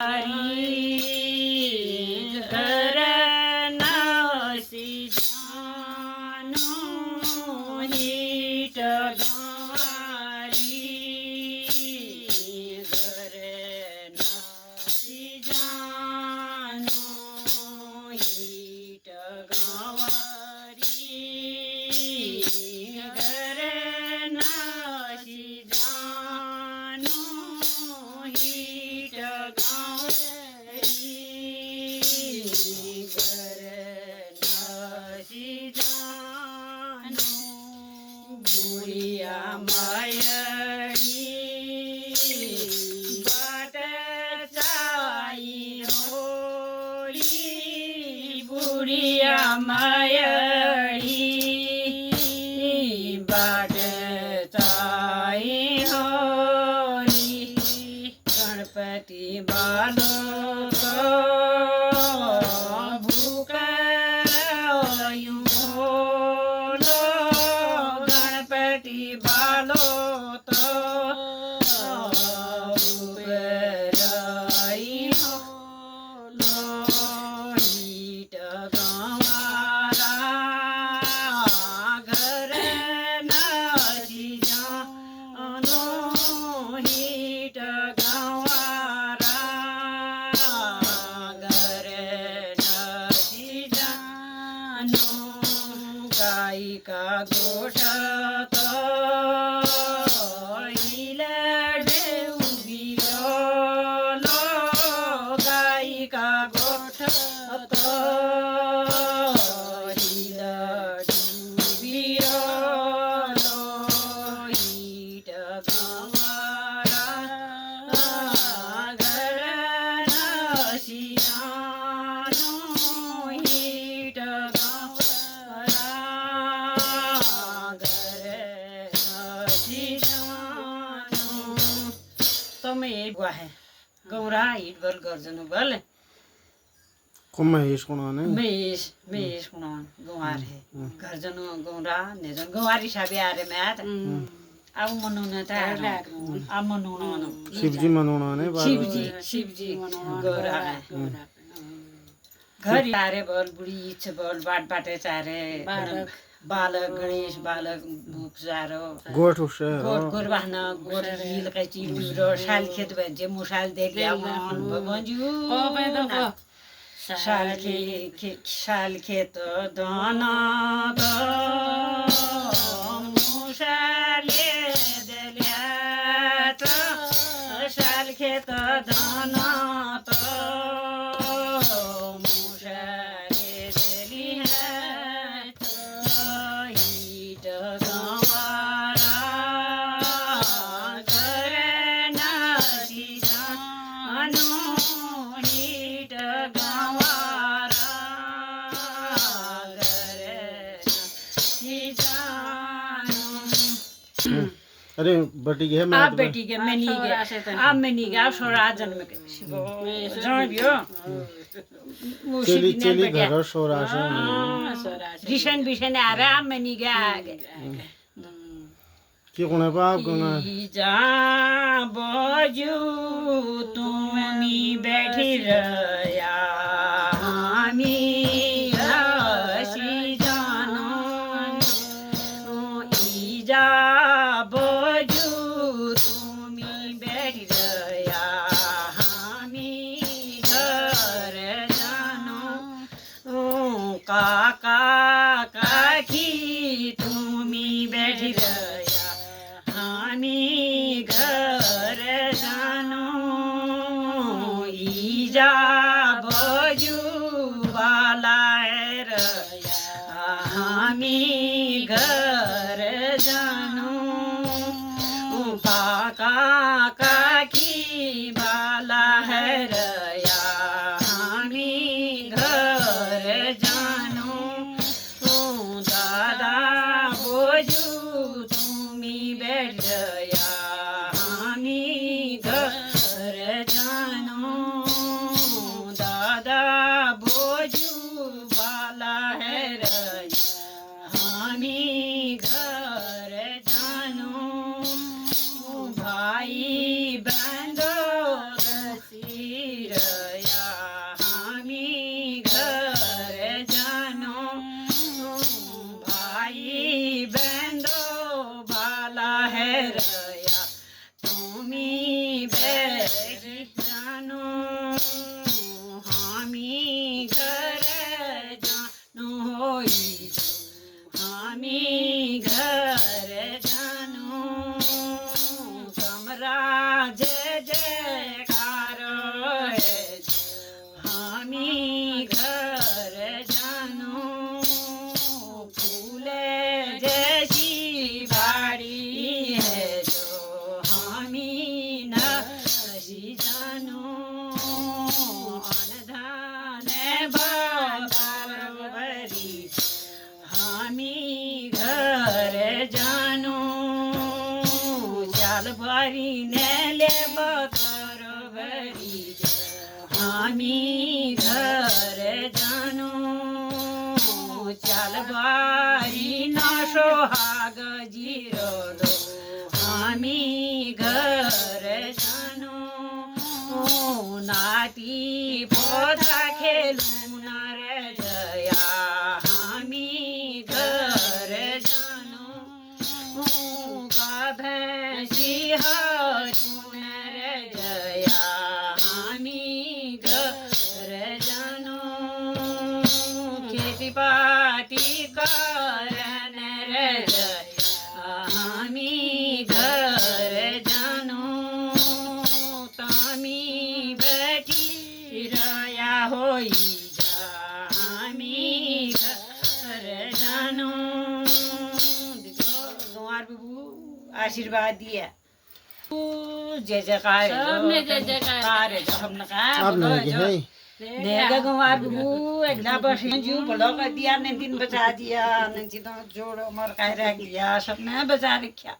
घर नसी जानो हिट गवारी घर नसी जानो हिट गवारी घर नसी जानो हिट बुढ़िया मायरी बाट चाई होली बुढ़िया मायरी बाट चाई होली गणपति बालो बालो तो उपराई हो हिट गवारा घर नसी जानो हिट गवारा घर नसी जानो गाई का गोठा का गोठ तो हिट गवारा घर नसी जानो हिट गवारा घर नसी जानो તમે એ વાહે गौरा हिट बल गर्जनु बल महेश कुणाने महेश कुणान गौहार है गर्जनु गौरा नेजन गौहारी साबे आरे मैत अब मनुना त अब मनुना शिवजी मनुना ने शिवजी गौरा घर आरे बल बुढ़ी इच्छ बल बाट बाटे चारे बालक गणेश बालक भूख जारो गोठ उसे गोठ बहन गोठ हिल का चीज दूसरो शाल खेत बंजे मुशाल देख लिया मन भगवानजू शाल खेत दाना तो मुशाले देलिया तो शाल खेत दाना तो अरे बेटी के मैं आप बेटी के मैं नहीं गया आप मैं नहीं गया सोरा जन्म के जान बियो चली चली घर सोरा से रिशन बिशन आ रहा मैं नहीं गया के कोने बाप कोना जा बजू तुमी बैठी रया हामी हसी जानो इजा बजू तुमी बैठी रया हामी घर जानो काका काकी तुमी बैठी रया हामी घर जानो इजा बजू वाला हामी घर जानो काका काकी वाला है रया हामी घर जानो दादा बोजू तुमी बैठ गया हामी घर जानो दादा बोजू वाला है रया हामी घर जानो भाई बंदो रसी रया हामी घर जानु भाई बंदो भाला है रया तुमी बेगी जानु हामी घर जानु हामी घर जानु तमरा जय जयकार है हामी घर जानु फूले जैसी बाड़ी है जो हामी नसी जानु अनधान बरी हामी घर जानु चाल भरी नेले बकर भरी हामी घर जानु चाल भरी नसोहाग जिरोलो हामी घर जानु नाती पोथा खेलौँ न रे जया हामी घर जानु भैँसी हटौँ न रे जया हामी घर जानु खेतीपाती करन रे जया हामी घर जानु तामी बैठी रया होई जा हामी घर जानु गंवार बाबू आशीर्वाद दिया जय जयकार सबने जय जयकार है सबने आपने की है नेगा गंवार बाबू एकला बसी जू बड़ा कर दिया ने दिन बचा दिया ने जितना जोड़ मर काहे रह गया सबने बचा रखा।